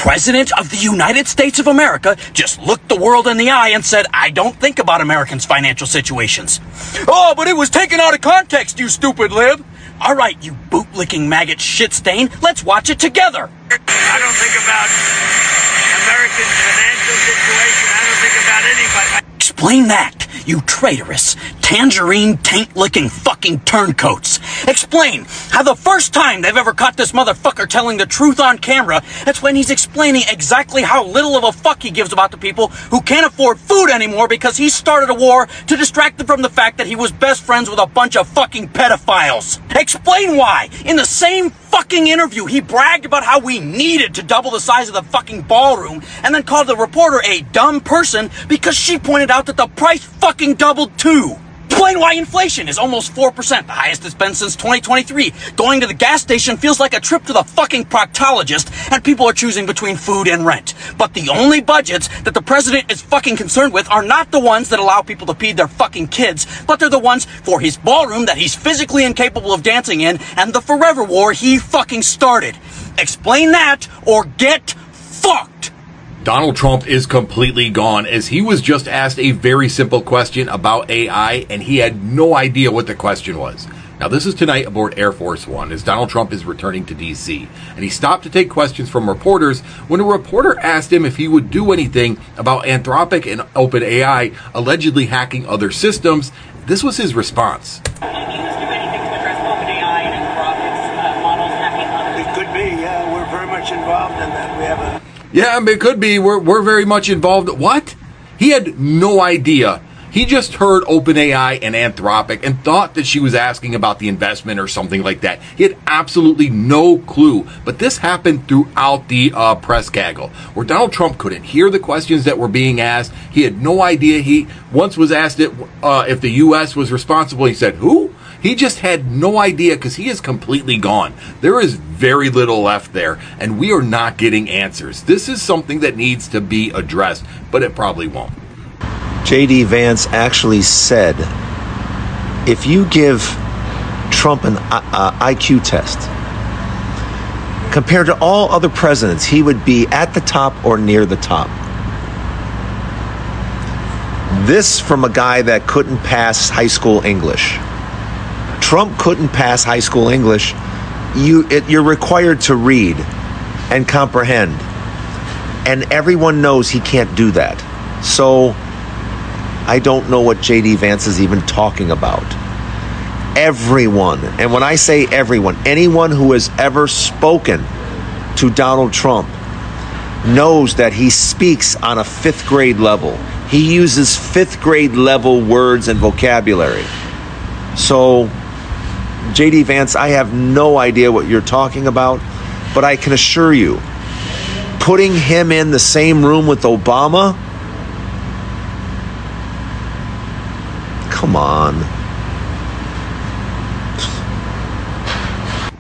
President of the United States of America just looked the world in the eye and said, I don't think about Americans' financial situations. Oh, but it was taken out of context, you stupid lib. All right, you boot-licking maggot shit stain, let's watch it together. I don't think about Americans' financial situation. I don't think about anybody. Explain that, you traitorous, tangerine taint-licking fucking turncoats. Explain how the first time they've ever caught this motherfucker telling the truth on camera, that's when he's explaining exactly how little of a fuck he gives about the people who can't afford food anymore because he started a war to distract them from the fact that he was best friends with a bunch of fucking pedophiles. Explain why, in the same fucking interview, he bragged about how we needed to double the size of the fucking ballroom and then called the reporter a dumb person because she pointed out that the price fucking doubled too. Explain why inflation is almost 4%, the highest it's been since 2023. Going to the gas station feels like a trip to the fucking proctologist, and people are choosing between food and rent. But the only budgets that the president is fucking concerned with are not the ones that allow people to feed their fucking kids, but they're the ones for his ballroom that he's physically incapable of dancing in, and the forever war he fucking started. Explain that, or get fucked! Donald Trump is completely gone, as he was just asked a very simple question about AI, and he had no idea what the question was. Now, this is tonight aboard Air Force One, as Donald Trump is returning to D.C., and he stopped to take questions from reporters when a reporter asked him if he would do anything about Anthropic and OpenAI allegedly hacking other systems. This was his response. Do you do anything to address OpenAI and Anthropic's models hacking others? It could be, yeah. We're very much involved in that. We have a... Yeah, it could be. We're very much involved. What? He had no idea. He just heard OpenAI and Anthropic and thought that she was asking about the investment or something like that. He had absolutely no clue. But this happened throughout the press gaggle, where Donald Trump couldn't hear the questions that were being asked. He had no idea. He once was asked if the U.S. was responsible. He said, who? He just had no idea because he is completely gone. There is very little left there, and we are not getting answers. This is something that needs to be addressed, but it probably won't. J.D. Vance actually said, if you give Trump an IQ test, compared to all other presidents, he would be at the top or near the top. This from a guy that couldn't pass high school English. Trump couldn't pass high school English. You're required to read and comprehend. And everyone knows he can't do that. So I don't know what J.D. Vance is even talking about. Everyone, and when I say everyone, anyone who has ever spoken to Donald Trump knows that he speaks on a fifth grade level. He uses fifth grade level words and vocabulary. So, J.D. Vance, I have no idea what you're talking about, but I can assure you, putting him in the same room with Obama, come on.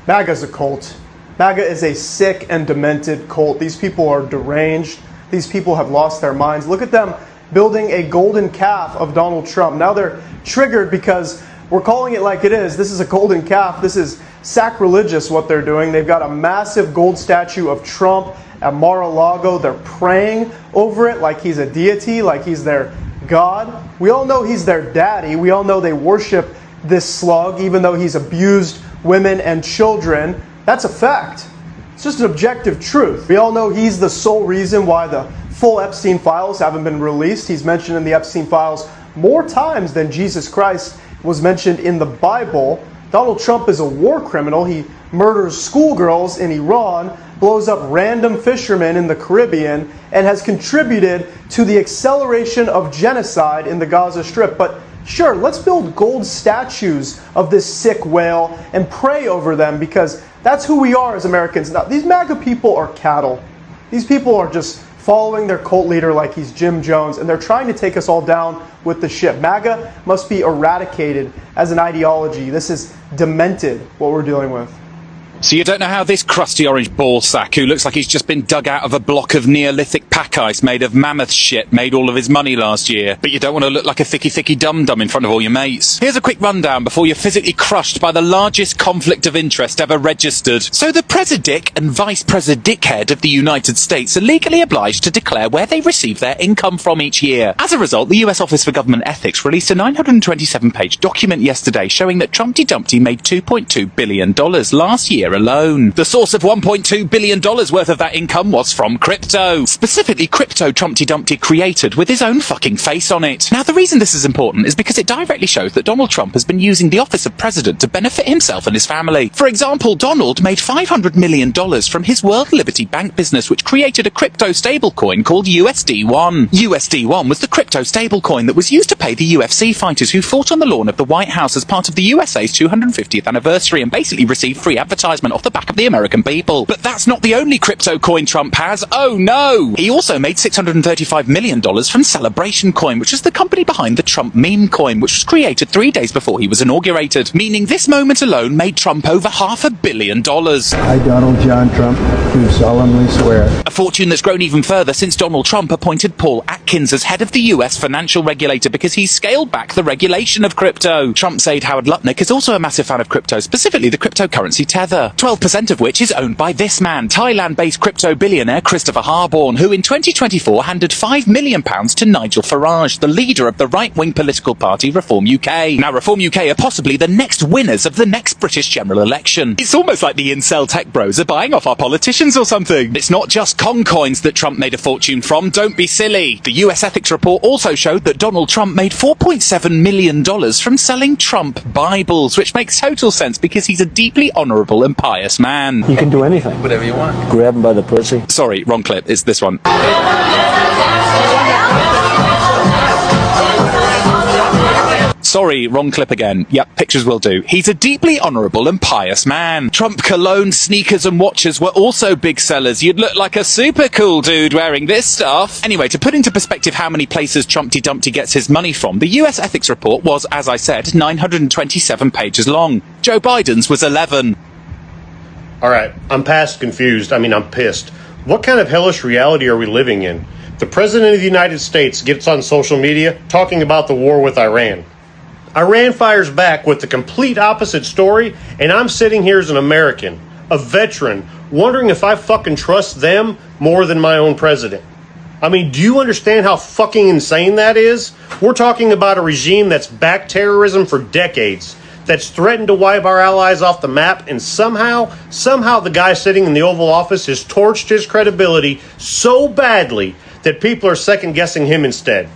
MAGA is a cult. MAGA is a sick and demented cult. These people are deranged. These people have lost their minds. Look at them building a golden calf of Donald Trump. Now they're triggered because we're calling it like it is. This is a golden calf. This is sacrilegious what they're doing. They've got a massive gold statue of Trump at Mar-a-Lago. They're praying over it like he's a deity, like he's their God. We all know he's their daddy. We all know they worship this slug, even though he's abused women and children. That's a fact. It's just an objective truth. We all know he's the sole reason why the full Epstein files haven't been released. He's mentioned in the Epstein files more times than Jesus Christ was mentioned in the Bible. Donald Trump is a war criminal. He murders schoolgirls in Iran, blows up random fishermen in the Caribbean, and has contributed to the acceleration of genocide in the Gaza Strip. But sure, let's build gold statues of this sick whale and pray over them, because that's who we are as Americans. Now, these MAGA people are cattle. These people are just following their cult leader like he's Jim Jones, and they're trying to take us all down with the ship. MAGA must be eradicated as an ideology. This is demented, what we're dealing with. So you don't know how this crusty orange ball sack, who looks like he's just been dug out of a block of Neolithic pack ice made of mammoth shit, made all of his money last year. But you don't want to look like a thicky dum-dum in front of all your mates. Here's a quick rundown before you're physically crushed by the largest conflict of interest ever registered. So the President and Vice President head of the United States are legally obliged to declare where they receive their income from each year. As a result, the US Office for Government Ethics released a 927-page document yesterday showing that Trumpty Dumpty made $2.2 billion last year alone. The source of $1.2 billion worth of that income was from crypto. Specifically, crypto Trumpty Dumpty created with his own fucking face on it. Now, the reason this is important is because it directly shows that Donald Trump has been using the office of president to benefit himself and his family. For example, Donald made $500 million from his World Liberty Bank business, which created a crypto stablecoin called USD1. USD1 was the crypto stablecoin that was used to pay the UFC fighters who fought on the lawn of the White House as part of the USA's 250th anniversary and basically received free advertisement off the back of the American people. But that's not the only crypto coin Trump has. Oh no! He also made $635 million from Celebration Coin, which is the company behind the Trump meme coin, which was created 3 days before he was inaugurated, meaning this moment alone made Trump over $500 million. I, Donald John Trump, do solemnly swear. A fortune that's grown even further since Donald Trump appointed Paul Atkins as head of the US financial regulator because he scaled back the regulation of crypto. Trump's aide Howard Lutnick is also a massive fan of crypto, specifically the cryptocurrency Tether, 12% of which is owned by this man, Thailand-based crypto billionaire Christopher Harborn, who in 2024 handed £5 million to Nigel Farage, the leader of the right-wing political party Reform UK. Now, Reform UK are possibly the next winners of the next British general election. It's almost like the incel tech bros are buying off our politicians or something. It's not just con coins that Trump made a fortune from, don't be silly. The US ethics report also showed that Donald Trump made $4.7 million from selling Trump Bibles, which makes total sense because he's a deeply honourable and pious man. You can do anything. Whatever you want. Grab him by the pussy. Sorry, wrong clip. It's this one. Sorry, wrong clip again. Yep, pictures will do. He's a deeply honourable and pious man. Trump cologne, sneakers and watches were also big sellers. You'd look like a super cool dude wearing this stuff. Anyway, to put into perspective how many places Trumpty Dumpty gets his money from, the US ethics report was, as I said, 927 pages long. Joe Biden's was 11. All right, I'm past confused. I'm pissed. What kind of hellish reality are we living in? The President of the United States gets on social media talking about the war with Iran. Iran fires back with the complete opposite story, and I'm sitting here as an American, a veteran, wondering if I fucking trust them more than my own president. Do you understand how fucking insane that is? We're talking about a regime that's backed terrorism for decades, that's threatened to wipe our allies off the map, and somehow the guy sitting in the Oval Office has torched his credibility so badly that people are second-guessing him instead.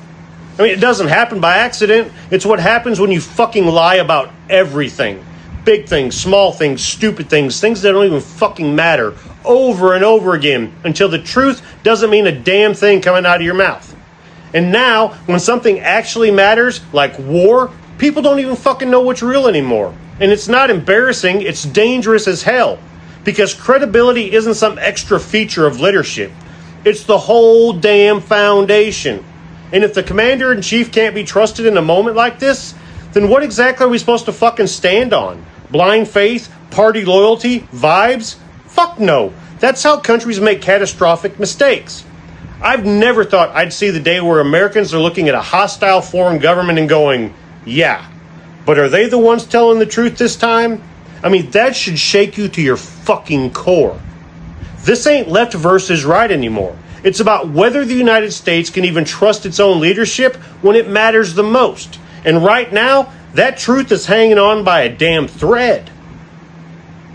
It doesn't happen by accident. It's what happens when you fucking lie about everything. Big things, small things, stupid things, things that don't even fucking matter, over and over again, until the truth doesn't mean a damn thing coming out of your mouth. And now, when something actually matters, like war, people don't even fucking know what's real anymore. And it's not embarrassing, it's dangerous as hell. Because credibility isn't some extra feature of leadership. It's the whole damn foundation. And if the commander-in-chief can't be trusted in a moment like this, then what exactly are we supposed to fucking stand on? Blind faith? Party loyalty? Vibes? Fuck no. That's how countries make catastrophic mistakes. I've never thought I'd see the day where Americans are looking at a hostile foreign government and going, yeah, but are they the ones telling the truth this time? That should shake you to your fucking core. This ain't left versus right anymore. It's about whether the United States can even trust its own leadership when it matters the most. And right now, that truth is hanging on by a damn thread.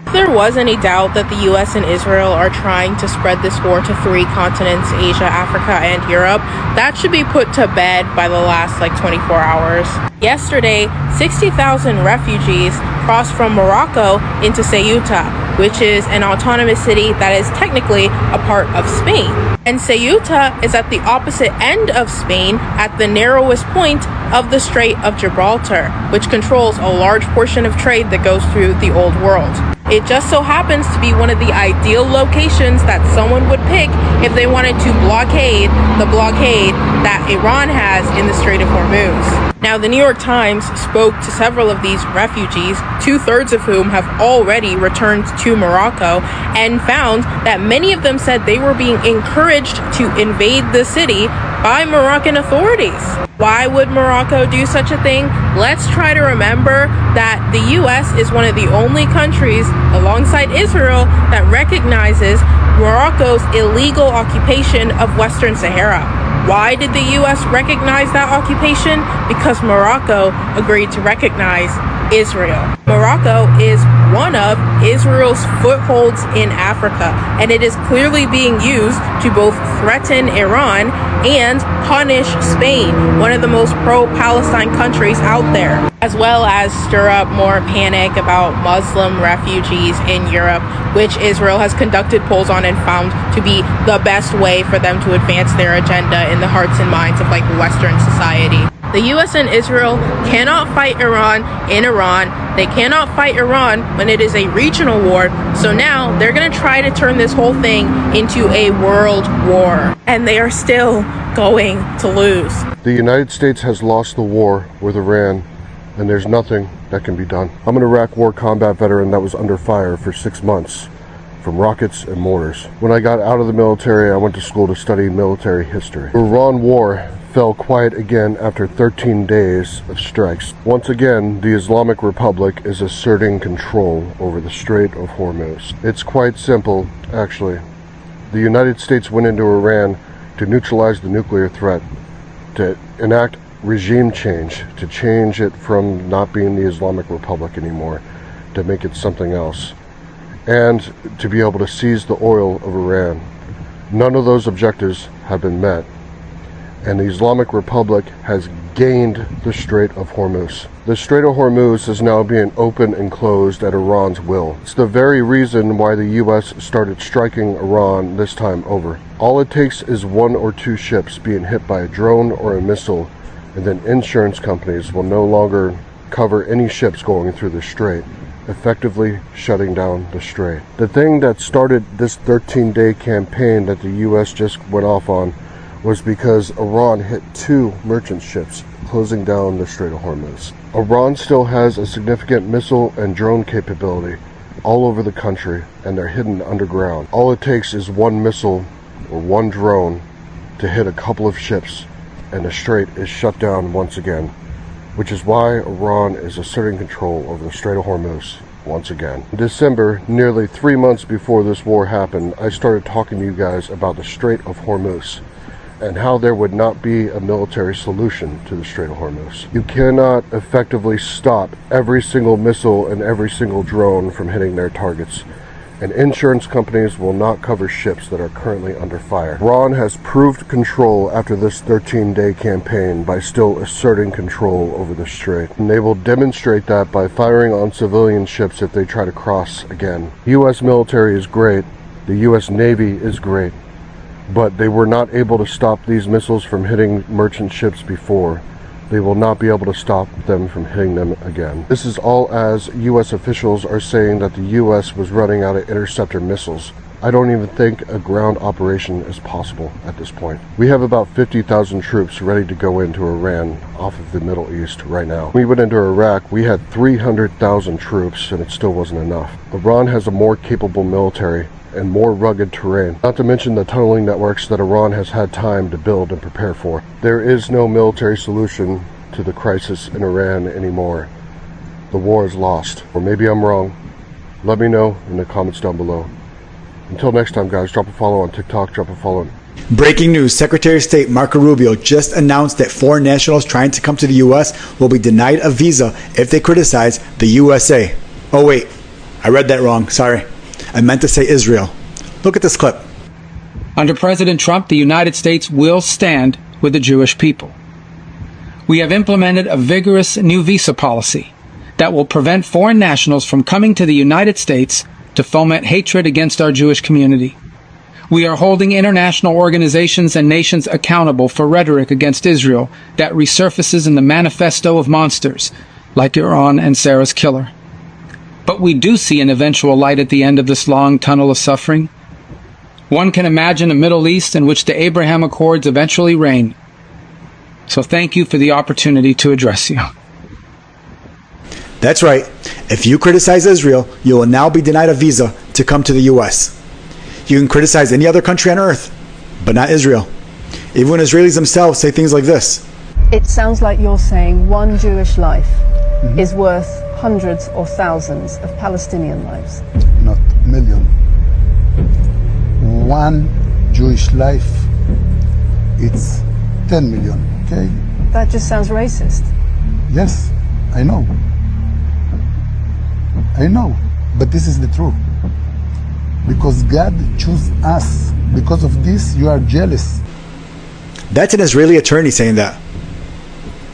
If there was any doubt that the US and Israel are trying to spread this war to 3 continents, Asia, Africa, and Europe, that should be put to bed by the last 24 hours. Yesterday, 60,000 refugees crossed from Morocco into Ceuta, which is an autonomous city that is technically a part of Spain. And Ceuta is at the opposite end of Spain at the narrowest point of the Strait of Gibraltar, which controls a large portion of trade that goes through the old world. It just so happens to be one of the ideal locations that someone would pick if they wanted to blockade the blockade that Iran has in the Strait of Hormuz. Now, the New York Times spoke to several of these refugees, 2/3 of whom have already returned to Morocco, and found that many of them said they were being encouraged to invade the city by Moroccan authorities. Why would Morocco do such a thing? Let's try to remember that the U.S. is one of the only countries, alongside Israel, that recognizes Morocco's illegal occupation of Western Sahara. Why did the U.S. recognize that occupation? Because Morocco agreed to recognize Israel. Morocco is one of Israel's footholds in Africa, and it is clearly being used to both threaten Iran and punish Spain, one of the most pro-Palestine countries out there, as well as stir up more panic about Muslim refugees in Europe, which Israel has conducted polls on and found to be the best way for them to advance their agenda in the hearts and minds of Western society. The U.S. and Israel cannot fight Iran in Iran. They cannot fight Iran when it is a regional war. So now they're going to try to turn this whole thing into a world war. And they are still going to lose. The United States has lost the war with Iran, and there's nothing that can be done. I'm an Iraq War combat veteran that was under fire for 6 months from rockets and mortars. When I got out of the military, I went to school to study military history. The Iran war fell quiet again after 13 days of strikes. Once again, the Islamic Republic is asserting control over the Strait of Hormuz. It's quite simple, actually. The United States went into Iran to neutralize the nuclear threat, to enact regime change, to change it from not being the Islamic Republic anymore, to make it something else, and to be able to seize the oil of Iran. None of those objectives have been met, and the Islamic Republic has gained the Strait of Hormuz. The Strait of Hormuz is now being opened and closed at Iran's will. It's the very reason why the U.S. started striking Iran this time over. All it takes is 1 or 2 ships being hit by a drone or a missile, and then insurance companies will no longer cover any ships going through the strait, effectively shutting down the strait. The thing that started this 13-day campaign that the U.S. just went off on was because Iran hit 2 merchant ships, closing down the Strait of Hormuz. Iran still has a significant missile and drone capability all over the country, and they're hidden underground. All it takes is 1 missile or 1 drone to hit a couple of ships, and the strait is shut down once again, which is why Iran is asserting control over the Strait of Hormuz once again. In December, nearly 3 months before this war happened, I started talking to you guys about the Strait of Hormuz and how there would not be a military solution to the Strait of Hormuz. You cannot effectively stop every single missile and every single drone from hitting their targets, and insurance companies will not cover ships that are currently under fire. Iran has proved control after this 13-day campaign by still asserting control over the strait, and they will demonstrate that by firing on civilian ships if they try to cross again. The U.S. military is great, the U.S. Navy is great, but they were not able to stop these missiles from hitting merchant ships before. They will not be able to stop them from hitting them again. This is all as U.S. officials are saying that the U.S. was running out of interceptor missiles. I don't even think a ground operation is possible at this point. We have about 50,000 troops ready to go into Iran off of the Middle East right now. When we went into Iraq, we had 300,000 troops, and it still wasn't enough. Iran has a more capable military and more rugged terrain, not to mention the tunneling networks that Iran has had time to build and prepare for. There is no military solution to the crisis in Iran anymore. The war is lost. Or maybe I'm wrong. Let me know in the comments down below. Until next time, guys, drop a follow on TikTok, drop a follow. Breaking news, Secretary of State Marco Rubio just announced that foreign nationals trying to come to the U.S. will be denied a visa if they criticize the USA. Oh wait, I read that wrong, sorry. I meant to say Israel. Look at this clip. Under President Trump, the United States will stand with the Jewish people. We have implemented a vigorous new visa policy that will prevent foreign nationals from coming to the United States to foment hatred against our Jewish community. We are holding international organizations and nations accountable for rhetoric against Israel that resurfaces in the manifesto of monsters like Iran and Sarah's killer. But we do see an eventual light at the end of this long tunnel of suffering. One can imagine a Middle East in which the Abraham Accords eventually reign. So thank you for the opportunity to address you. That's right. If you criticize Israel, you will now be denied a visa to come to the U.S. You can criticize any other country on earth, but not Israel. Even when Israelis themselves say things like this. It sounds like you're saying one Jewish life is worth hundreds or thousands of Palestinian lives. Not million. One Jewish life, it's 10 million, okay? That just sounds racist. Yes, I know. But this is the truth. Because God chose us. Because of this, you are jealous. That's an Israeli attorney saying that.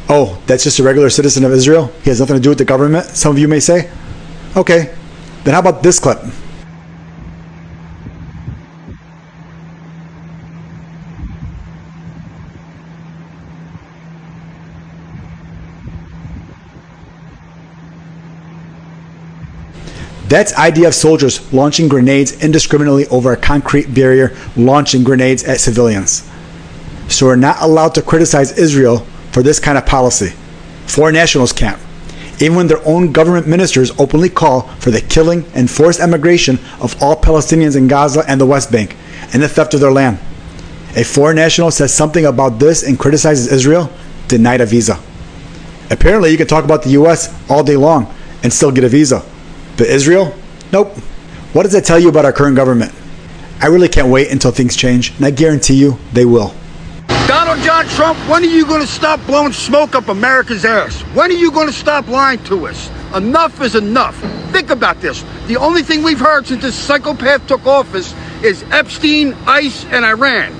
Oh, that's just a regular citizen of Israel? He has nothing to do with the government, some of you may say? Okay, then how about this clip? That's IDF soldiers launching grenades indiscriminately over a concrete barrier, launching grenades at civilians. So we're not allowed to criticize Israel for this kind of policy. Foreign nationals can't, even when their own government ministers openly call for the killing and forced emigration of all Palestinians in Gaza and the West Bank, and the theft of their land. A foreign national says something about this and criticizes Israel, denied a visa. Apparently you can talk about the US all day long and still get a visa. But Israel? Nope. What does that tell you about our current government? I really can't wait until things change, and I guarantee you they will. Donald John Trump, when are you going to stop blowing smoke up America's ass? When are you going to stop lying to us? Enough is enough. Think about this. The only thing we've heard since this psychopath took office is Epstein, ICE, and Iran.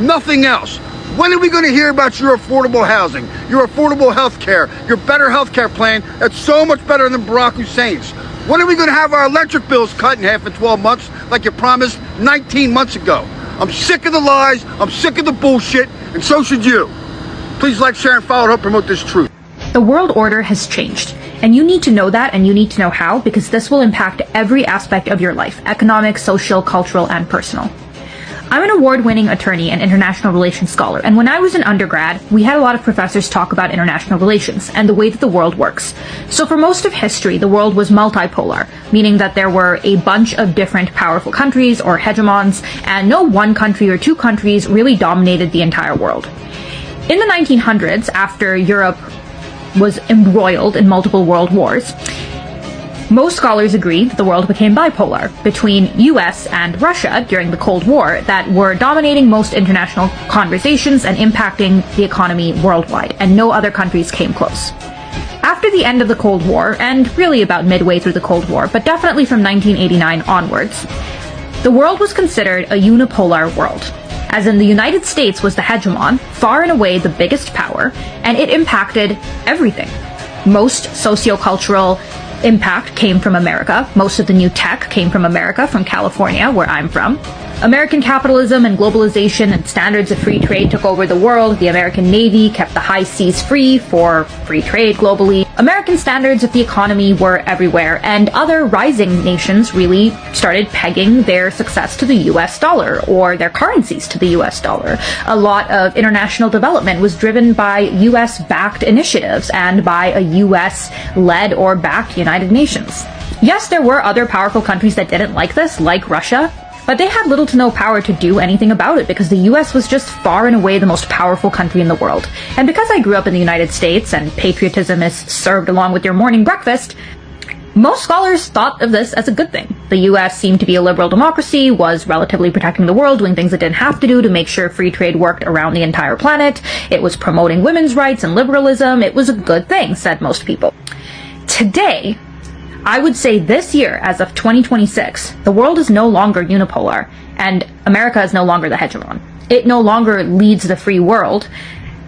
Nothing else. When are we going to hear about your affordable housing, your affordable health care, your better health care plan that's so much better than Barack Hussein's? When are we going to have our electric bills cut in half in 12 months like you promised 19 months ago? I'm sick of the lies, I'm sick of the bullshit, and so should you. Please like, share, and follow to help promote this truth. The world order has changed, and you need to know that, and you need to know how, because this will impact every aspect of your life: economic, social, cultural, and personal. I'm an award-winning attorney and international relations scholar, and when I was an undergrad, we had a lot of professors talk about international relations and the way that the world works. So for most of history, the world was multipolar, meaning that there were a bunch of different powerful countries or hegemons, and no one country or two countries really dominated the entire world. In the 1900s, after Europe was embroiled in multiple world wars, most scholars agree that the world became bipolar between US and Russia during the Cold War that were dominating most international conversations and impacting the economy worldwide, and no other countries came close. After the end of the Cold War, and really about midway through the Cold War, but definitely from 1989 onwards, the world was considered a unipolar world, as in the United States was the hegemon, far and away the biggest power, and it impacted everything. Most sociocultural impact came from America. Most of the new tech came from America, from California, where I'm from. American capitalism and globalization and standards of free trade took over the world. The American Navy kept the high seas free for free trade globally. American standards of the economy were everywhere, and other rising nations really started pegging their success to the US dollar, or their currencies to the US dollar. A lot of international development was driven by US-backed initiatives and by a US-led or backed United Nations. Yes, there were other powerful countries that didn't like this, like Russia, but they had little to no power to do anything about it because the US was just far and away the most powerful country in the world. And because I grew up in the United States and patriotism is served along with your morning breakfast, most scholars thought of this as a good thing. The US seemed to be a liberal democracy, was relatively protecting the world, doing things it didn't have to do to make sure free trade worked around the entire planet. It was promoting women's rights and liberalism. It was a good thing, said most people. Today, I would say this year, as of 2026, the world is no longer unipolar, and America is no longer the hegemon. It no longer leads the free world,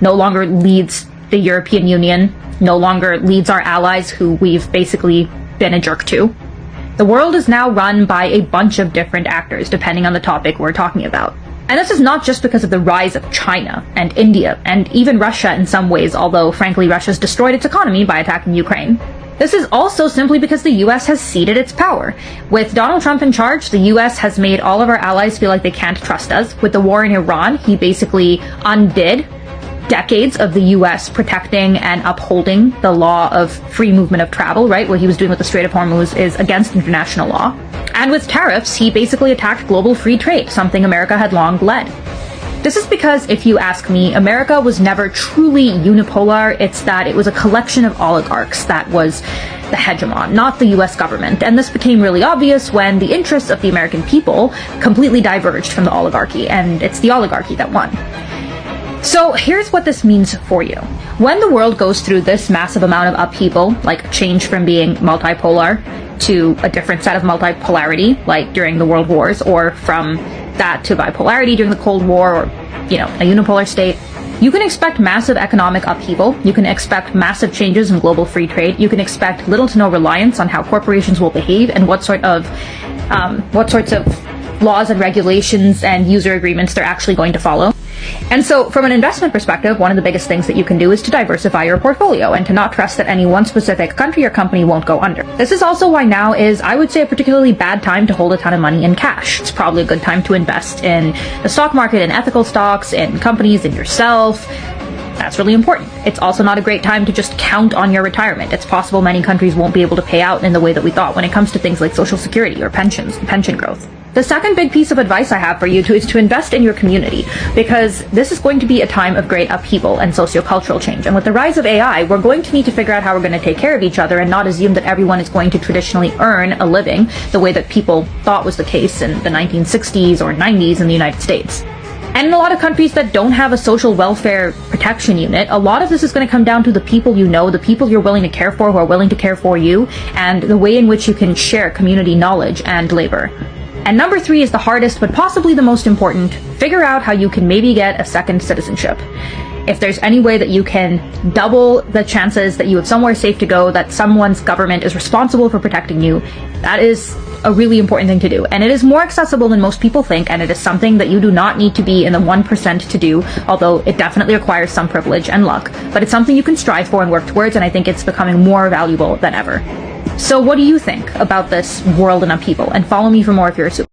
no longer leads the European Union, no longer leads our allies who we've basically been a jerk to. The world is now run by a bunch of different actors, depending on the topic we're talking about. And this is not just because of the rise of China and India, and even Russia in some ways, although frankly Russia's destroyed its economy by attacking Ukraine. This is also simply because the US has ceded its power. With Donald Trump in charge, the US has made all of our allies feel like they can't trust us. With the war in Iran, he basically undid decades of the US protecting and upholding the law of free movement of travel, right? What he was doing with the Strait of Hormuz is against international law. And with tariffs, he basically attacked global free trade, something America had long led. This is because, if you ask me, America was never truly unipolar. It's that it was a collection of oligarchs that was the hegemon, not the US government. And this became really obvious when the interests of the American people completely diverged from the oligarchy, and it's the oligarchy that won. So here's what this means for you. When the world goes through this massive amount of upheaval, like change from being multipolar to a different set of multipolarity, like during the World Wars, or from that to bipolarity during the Cold War, or, a unipolar state, you can expect massive economic upheaval. You can expect massive changes in global free trade. You can expect little to no reliance on how corporations will behave and what sorts of laws and regulations and user agreements they're actually going to follow. And so from an investment perspective, one of the biggest things that you can do is to diversify your portfolio and to not trust that any one specific country or company won't go under. This is also why now is, I would say, a particularly bad time to hold a ton of money in cash. It's probably a good time to invest in the stock market, in ethical stocks, in companies, in yourself. That's really important. It's also not a great time to just count on your retirement. It's possible many countries won't be able to pay out in the way that we thought when it comes to things like Social Security or pensions, pension growth. The second big piece of advice I have for you is to invest in your community, because this is going to be a time of great upheaval and sociocultural change. And with the rise of AI, we're going to need to figure out how we're going to take care of each other and not assume that everyone is going to traditionally earn a living the way that people thought was the case in the 1960s or 90s in the United States. And in a lot of countries that don't have a social welfare protection unit, a lot of this is going to come down to the people you know, the people you're willing to care for, who are willing to care for you, and the way in which you can share community knowledge and labor. And number 3 is the hardest, but possibly the most important. Figure out how you can maybe get a second citizenship. If there's any way that you can double the chances that you have somewhere safe to go, that someone's government is responsible for protecting you, that is a really important thing to do. And it is more accessible than most people think, and it is something that you do not need to be in the 1% to do, although it definitely requires some privilege and luck. But it's something you can strive for and work towards, and I think it's becoming more valuable than ever. So what do you think about this world in upheaval? And follow me for more if you're a super